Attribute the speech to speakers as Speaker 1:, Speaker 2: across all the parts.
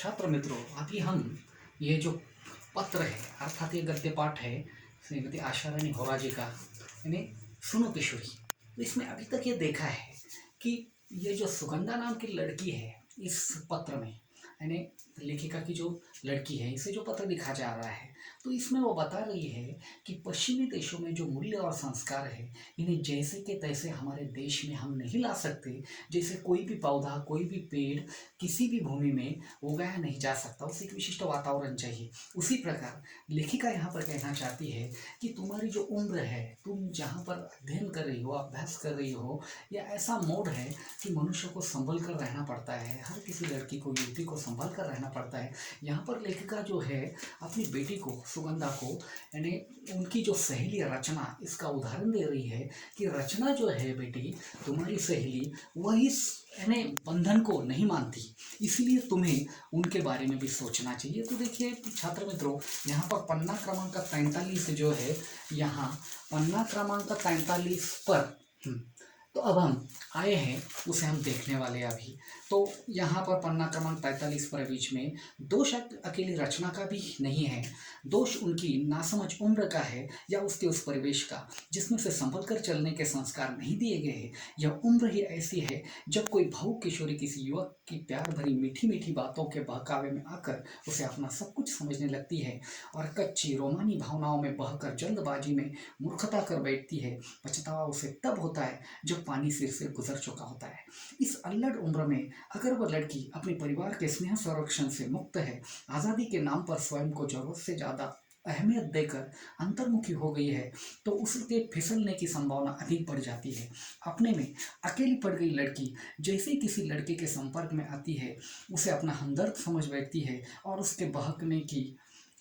Speaker 1: छात्र मित्रों, अभी हम ये जो पत्र है अर्थात ये गद्य पाठ है श्रीमती आशा रानी होरा जी का, यानी सुनो किशोरी। तो इसमें अभी तक ये देखा है कि ये जो सुगंधा नाम की लड़की है इस पत्र में, यानी लेखिका की जो लड़की है इसे जो पत्र लिखा जा रहा है, तो इसमें वो बता रही है कि पश्चिमी देशों में जो मूल्य और संस्कार है इन्हें जैसे के तैसे हमारे देश में हम नहीं ला सकते। जैसे कोई भी पौधा, कोई भी पेड़ किसी भी भूमि में उगाया नहीं जा सकता, उसे एक विशिष्ट वातावरण चाहिए। उसी प्रकार लेखिका यहाँ पर कहना चाहती है कि तुम्हारी जो उम्र है, तुम जहाँ पर अध्ययन कर रही हो, अभ्यास कर रही हो, या ऐसा मोड है कि मनुष्य को संभल कर रहना पड़ता है, हर किसी लड़की को, युवती को संभल कर रहना पड़ता है। यहाँ पर लेखिका जो है अपनी बेटी को, सुगंधा को, यानी उनकी जो सहेली रचना, इसका उदाहरण दे रही है कि रचना जो है बेटी, तुम्हारी सहेली, वह इस यानी बंधन को नहीं मानती, इसलिए तुम्हें उनके बारे में भी सोचना चाहिए। तो देखिए छात्र मित्रों, यहाँ पर पन्ना क्रमांक 43 जो है, यहाँ पन्ना क्रमांक 43 पर तो अब हम आए हैं, उसे हम देखने वाले हैं अभी। तो यहाँ पर पन्ना क्रमांक 45 पर बीच में दोष अकेली रचना का भी नहीं है, दोष उनकी नासमझ उम्र का है या उसके उस परिवेश का जिसमें से संभल कर चलने के संस्कार नहीं दिए गए हैं। यह उम्र ही ऐसी है जब कोई भावुक किशोरी किसी युवक की प्यार भरी मीठी मीठी बातों के बहकावे में आकर उसे अपना सब कुछ समझने लगती है और कच्ची रोमानी भावनाओं में बहकर जल्दबाजी में मूर्खता कर बैठती है। पछतावा उसे तब होता है जब पानी सिर से गुजर चुका होता है। इस अल्लड़ उम्र में अगर वह लड़की अपने परिवार के स्नेह संरक्षण से मुक्त है, आज़ादी के नाम पर स्वयं को जरूरत से ज़्यादा अहमियत देकर अंतर्मुखी हो गई है, तो उसके फिसलने की संभावना अधिक बढ़ जाती है। अपने में अकेली पड़ गई लड़की जैसे ही किसी लड़के के संपर्क में आती है, उसे अपना हमदर्द समझ बैठती है और उसके बहकने की,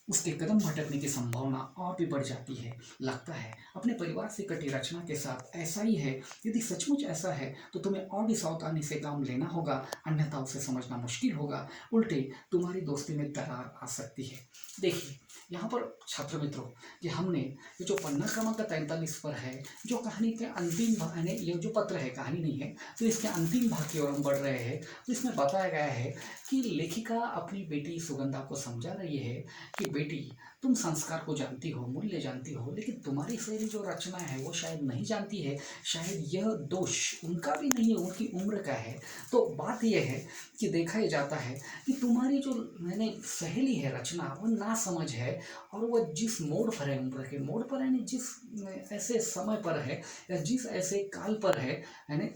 Speaker 1: उसके कदम भटकने की संभावना और भी बढ़ जाती है। लगता है अपने परिवार से कटी रचना के साथ ऐसा ही है। यदि सचमुच ऐसा है तो तुम्हें और भी सावधानी से काम लेना होगा, अन्यथा उसे समझना मुश्किल होगा। उल्टे तुम्हारी दोस्ती में दरार आ सकती है। देखिए यहाँ पर छात्र मित्रों, कि हमने ये जो पन्ना क्रमांक 43 पर है, जो कहानी के अंतिम भाग, यानी ये जो पत्र है, कहानी नहीं है, तो इसके अंतिम भाग की ओर हम बढ़ रहे हैं। तो इसमें बताया गया है कि लेखिका अपनी बेटी सुगंधा को समझा रही है कि बेटी, तुम संस्कार को जानती हो, मूल्य जानती हो, लेकिन तुम्हारी सहेली जो रचना है वो शायद नहीं जानती है। शायद यह दोष उनका भी नहीं है, उनकी उम्र का है। तो बात यह है कि देखा यह जाता है कि तुम्हारी जो मैंने सहेली है रचना, वो ना समझ है, और वह जिस मोड़ पर है, उम्र के मोड़ पर, यानी जिस ऐसे समय पर है या जिस ऐसे काल पर है, यानी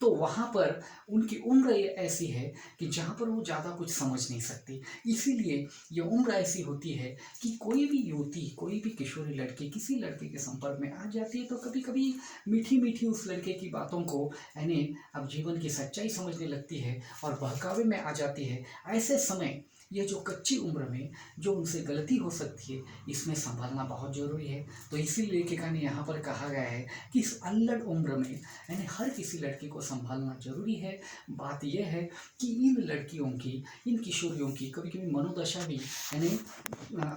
Speaker 1: तो वहाँ पर उनकी उम्र ये ऐसी है कि जहाँ पर वो ज़्यादा कुछ समझ नहीं सकती। इसीलिए ये उम्र ऐसी होती है कि कोई भी युवती, कोई भी किशोरी लड़की किसी लड़के के संपर्क में आ जाती है तो कभी कभी मीठी मीठी उस लड़के की बातों को, यानी अब जीवन की सच्चाई समझने लगती है और बहकावे में आ जाती है। ऐसे समय ये जो कच्ची उम्र में जो उनसे गलती हो सकती है, इसमें संभलना बहुत ज़रूरी है। तो इसीलिए लेखिका ने यहाँ पर कहा गया है कि इस अल्लड़ उम्र में, यानी हर किसी लड़की को संभालना जरूरी है। बात यह है कि इन लड़कियों की, इन किशोरियों की कभी कभी मनोदशा भी यानी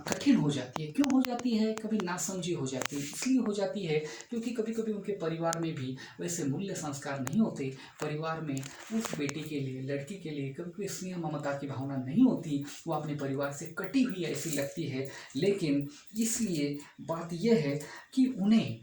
Speaker 1: कठिन हो जाती है। क्यों हो जाती है? कभी नासमझी हो जाती है। इसलिए हो जाती है क्योंकि कभी कभी उनके परिवार में भी वैसे मूल्य संस्कार नहीं होते। परिवार में उस बेटी के लिए, लड़की के लिए कभी कभी स्नेह ममता की भावना नहीं होती, वो अपने परिवार से कटी हुई ऐसी लगती है। लेकिन इसलिए बात यह है कि उन्हें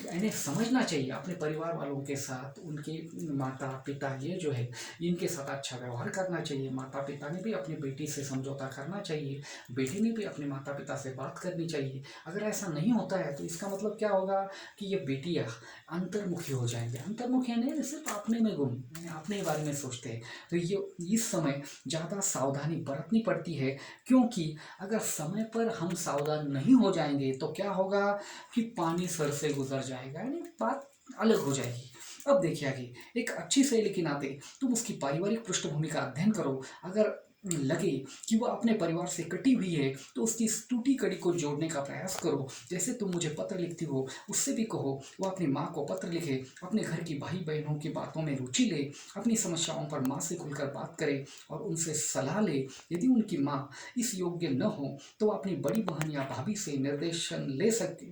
Speaker 1: यानी समझना चाहिए अपने परिवार वालों के साथ, उनके माता पिता, ये जो है इनके साथ अच्छा व्यवहार करना चाहिए। माता पिता ने भी अपनी बेटी से समझौता करना चाहिए, बेटी ने भी अपने माता पिता से बात करनी चाहिए। अगर ऐसा नहीं होता है तो इसका मतलब क्या होगा कि ये बेटियाँ अंतर्मुखी हो जाएंगे। अंतर्मुखी नहीं, सिर्फ अपने में गुम, अपने ही बारे में सोचते हैं। तो ये इस समय ज़्यादा सावधानी बरतनी पड़ती है, क्योंकि अगर समय पर हम सावधान नहीं हो जाएंगे तो क्या होगा कि पानी सर से गुजर जाएगा, यानी बात अलग हो जाएगी। अब देखिए आगे, एक अच्छी सहेली के नाते तुम उसकी पारिवारिक पृष्ठभूमि का अध्ययन करो। अगर लगे कि वह अपने परिवार से कटी हुई है तो उसकी इस टूटी कड़ी को जोड़ने का प्रयास करो। जैसे तुम मुझे पत्र लिखती हो, उससे भी कहो वह अपनी माँ को पत्र लिखे, अपने घर की भाई बहनों की बातों में रुचि ले, अपनी समस्याओं पर माँ से खुलकर बात करे और उनसे सलाह ले। यदि उनकी माँ इस योग्य न हो तो अपनी बड़ी बहन या भाभी से निर्देशन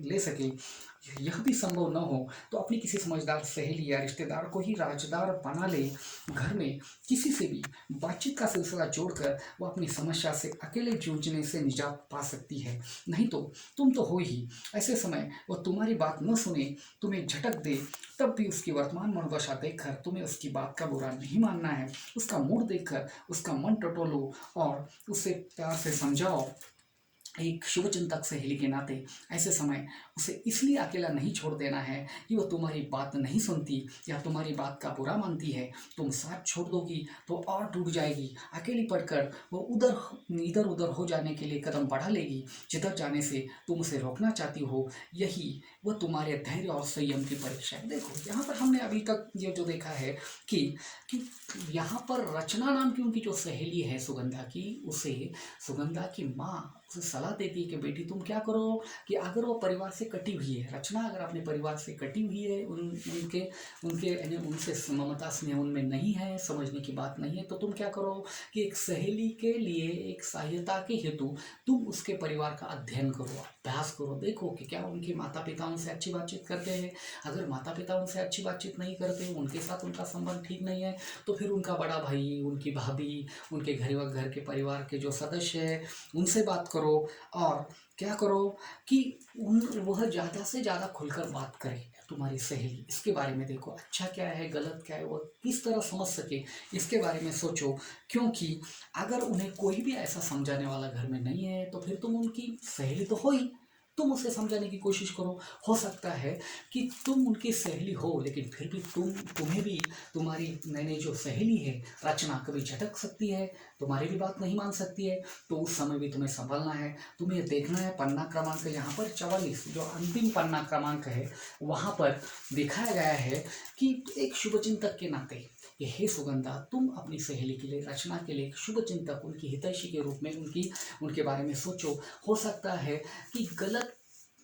Speaker 1: ले सके। यह भी संभव न हो तो अपनी किसी समझदार सहेली या रिश्तेदार को ही राजदार बना ले। घर में किसी से भी बातचीत का सिलसिला जोड़कर वो अपनी समस्या से अकेले जूझने से निजात पा सकती है। नहीं तो तुम तो हो ही। ऐसे समय वो तुम्हारी बात न सुने, तुम्हें झटक दे, तब भी उसकी वर्तमान मनोदशा देखकर तुम्हें उसकी बात का बुरा नहीं मानना है। उसका मूड देखकर उसका मन टटोलो और उसे प्यार से समझाओ। एक शुभचिंतक सहेली के नाते ऐसे समय उसे इसलिए अकेला नहीं छोड़ देना है कि वो तुम्हारी बात नहीं सुनती या तुम्हारी बात का बुरा मानती है। तुम साथ छोड़ दोगी तो और टूट जाएगी। अकेली पड़कर वो इधर उधर हो जाने के लिए कदम बढ़ा लेगी, जिधर जाने से तुम उसे रोकना चाहती हो। यही वो तुम्हारे धैर्य और संयम की परीक्षा है। देखो यहाँ पर हमने अभी तक ये जो देखा है कि यहाँ पर रचना नाम की उनकी जो सहेली है सुगंधा की, उसे सुगंधा की माँ उसे सलाह देती है कि बेटी तुम क्या करो कि अगर वो परिवार से कटी हुई है, रचना अगर अपने परिवार से कटी हुई है, उनके उनके यानी उनसे ममता स्नेह उनमें नहीं है, समझने की बात नहीं है, तो तुम क्या करो कि एक सहेली के लिए एक सहायता के हेतु तुम उसके परिवार का अध्ययन करो, अभ्यास करो। देखो कि क्या उनके माता पिता उनसे अच्छी बातचीत करते हैं। अगर माता पिता उनसे अच्छी बातचीत नहीं करते, उनके साथ उनका संबंध ठीक नहीं है, तो फिर उनका बड़ा भाई, उनकी भाभी, उनके घर के परिवार के जो सदस्य है उनसे बात करो। और क्या करो कि वह ज़्यादा से ज़्यादा खुलकर बात करे तुम्हारी सहेली। इसके बारे में देखो अच्छा क्या है गलत क्या है, वो किस तरह समझ सके, इसके बारे में सोचो। क्योंकि अगर उन्हें कोई भी ऐसा समझाने वाला घर में नहीं है तो फिर तुम उनकी सहेली तो हो ही, तुम उसे समझाने की कोशिश करो। हो सकता है कि तुम उनकी सहेली हो लेकिन फिर भी तुम्हें भी तुम्हारी नई जो सहेली है रचना कभी झटक सकती है, तुम्हारी भी बात नहीं मान सकती है। तो उस समय भी तुम्हें संभलना है। तुम्हें देखना है पन्ना क्रमांक यहाँ पर 44 जो अंतिम पन्ना क्रमांक है, वहाँ पर दिखाया गया है कि एक शुभचिंतक के नाते ये हे सुगंधा, तुम अपनी सहेली के लिए, रचना के लिए एक शुभचिंतक, उनकी हितैषी के रूप में उनके बारे में सोचो। हो सकता है कि गलत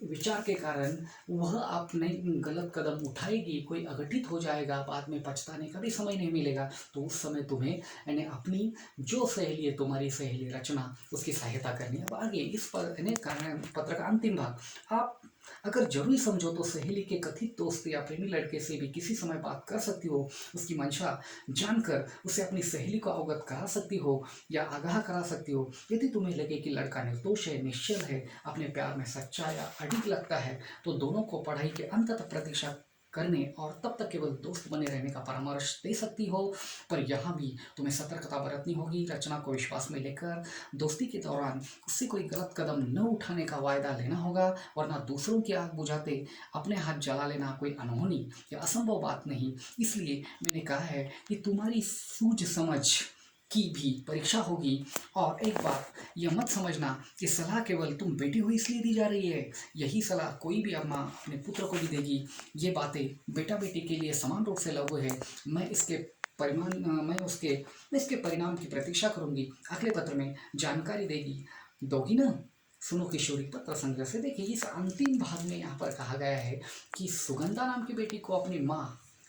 Speaker 1: विचार के कारण वह अपने गलत कदम उठाएगी, कोई अघटित हो जाएगा, बाद में पछताने का भी समय नहीं मिलेगा। तो उस समय तुम्हें यानी अपनी जो सहेली है, तुम्हारी सहेली रचना, उसकी सहायता करनी है। अब आगे इस पर यानी कारण पत्र का अंतिम भाग, आप अगर जरूरी समझो तो सहेली के कथित दोस्त या प्रेमी लड़के से भी किसी समय बात कर सकती हो। उसकी मंशा जानकर उसे अपनी सहेली को अवगत करा सकती हो या आगाह करा सकती हो। यदि तुम्हें लगे कि लड़का निर्दोष है, निश्चल है, अपने प्यार में सच्चा या अडिग लगता है, तो दोनों को पढ़ाई के अंत तक प्रतीक्षा करने और तब तक केवल दोस्त बने रहने का परामर्श दे सकती हो। पर यहाँ भी तुम्हें सतर्कता बरतनी होगी। रचना को विश्वास में लेकर दोस्ती के दौरान उससे कोई गलत कदम न उठाने का वायदा लेना होगा, वरना दूसरों की आग बुझाते अपने हाथ जला लेना कोई अनहोनी या असंभव बात नहीं। इसलिए मैंने कहा है कि तुम्हारी सूझ समझ की भी परीक्षा होगी। और एक बात यह मत समझना कि सलाह केवल तुम बेटी हो इसलिए दी जा रही है। यही सलाह कोई भी अम्मा अपने पुत्र को भी देगी। ये बातें बेटा बेटी के लिए समान रूप से लागू है। मैं इसके मैं इसके परिणाम की प्रतीक्षा करूंगी। अगले पत्र में जानकारी दोगी ना। सुनो किशोरी पत्र संग्रह से देखिए इस अंतिम भाग में यहाँ पर कहा गया है कि सुगंधा नाम की बेटी को अपनी माँ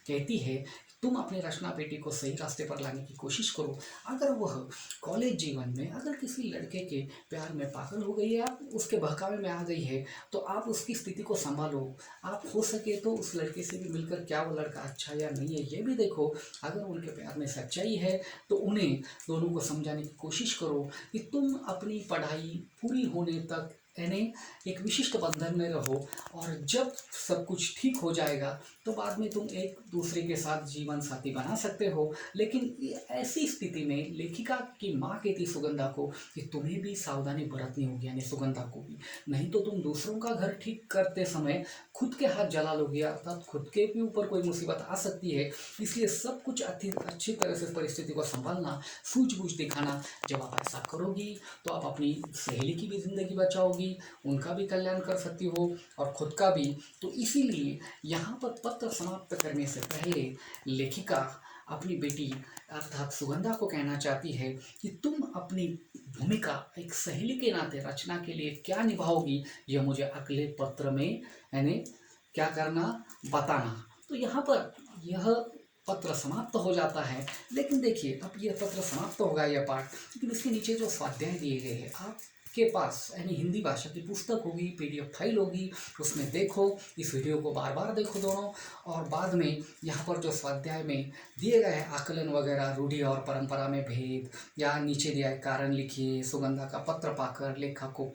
Speaker 1: कहती है तुम अपनी रचना बेटी को सही रास्ते पर लाने की कोशिश करो। अगर वह कॉलेज जीवन में अगर किसी लड़के के प्यार में पागल हो गई है या उसके बहकावे में आ गई है, तो आप उसकी स्थिति को संभालो। आप हो सके तो उस लड़के से भी मिलकर क्या वो लड़का अच्छा या नहीं है ये भी देखो। अगर उनके प्यार में सच्चाई है तो उन्हें दोनों को समझाने की कोशिश करो कि तुम अपनी पढ़ाई पूरी होने तक यानी एक विशिष्ट बंधन में रहो, और जब सब कुछ ठीक हो जाएगा तो बाद में तुम एक दूसरे के साथ जीवन साथी बना सकते हो। लेकिन ऐसी स्थिति में लेखिका की माँ कहती सुगंधा को कि तुम्हें भी सावधानी बरतनी होगी, यानी सुगंधा को भी, नहीं तो तुम दूसरों का घर ठीक करते समय खुद के हाथ जला लोगे, अर्थात खुद के भी ऊपर कोई मुसीबत आ सकती है। इसलिए सब कुछ अच्छी तरह से परिस्थिति को संभालना, सूझबूझ दिखाना। जब आप ऐसा करोगी तो आप अपनी सहेली की भी जिंदगी बचाओगी, उनका भी कल्याण कर सकती हो और खुद का भी। तो इसीलिए यहाँ पर पत्र समाप्त करने से पहले लेखिका अपनी बेटी अर्थात सुगंधा को कहना चाहती है कि तुम अपनी भूमिका एक सहेली के नाते रचना के लिए क्या निभाओगी, यह मुझे अगले पत्र में यानी क्या करना बताना। तो यहाँ पर यह पत्र समाप्त हो जाता है। लेकिन देखिए अब यह पत्र समाप्त होगा यह पाठ, लेकिन इसके नीचे जो स्वाध्याय दिए गए हैं आप आपके पास यानी हिंदी भाषा की पुस्तक होगी, PDF फाइल होगी, उसमें देखो, इस वीडियो को बार बार देखो दोनों। और बाद में यहाँ पर जो स्वाध्याय में दिए गए हैं आकलन वगैरह, रूढ़ि और परंपरा में भेद, या नीचे दिया है कारण लिखिए, सुगंधा का पत्र पाकर लेखक को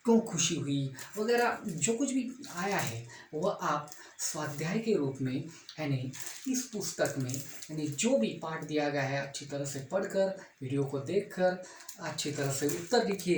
Speaker 1: क्यों खुशी हुई वगैरह, जो कुछ भी आया है वह आप स्वाध्याय के रूप में यानी इस पुस्तक में यानी जो भी पाठ दिया गया है अच्छी तरह से पढ़कर, वीडियो को देखकर अच्छी तरह से उत्तर लिखिए।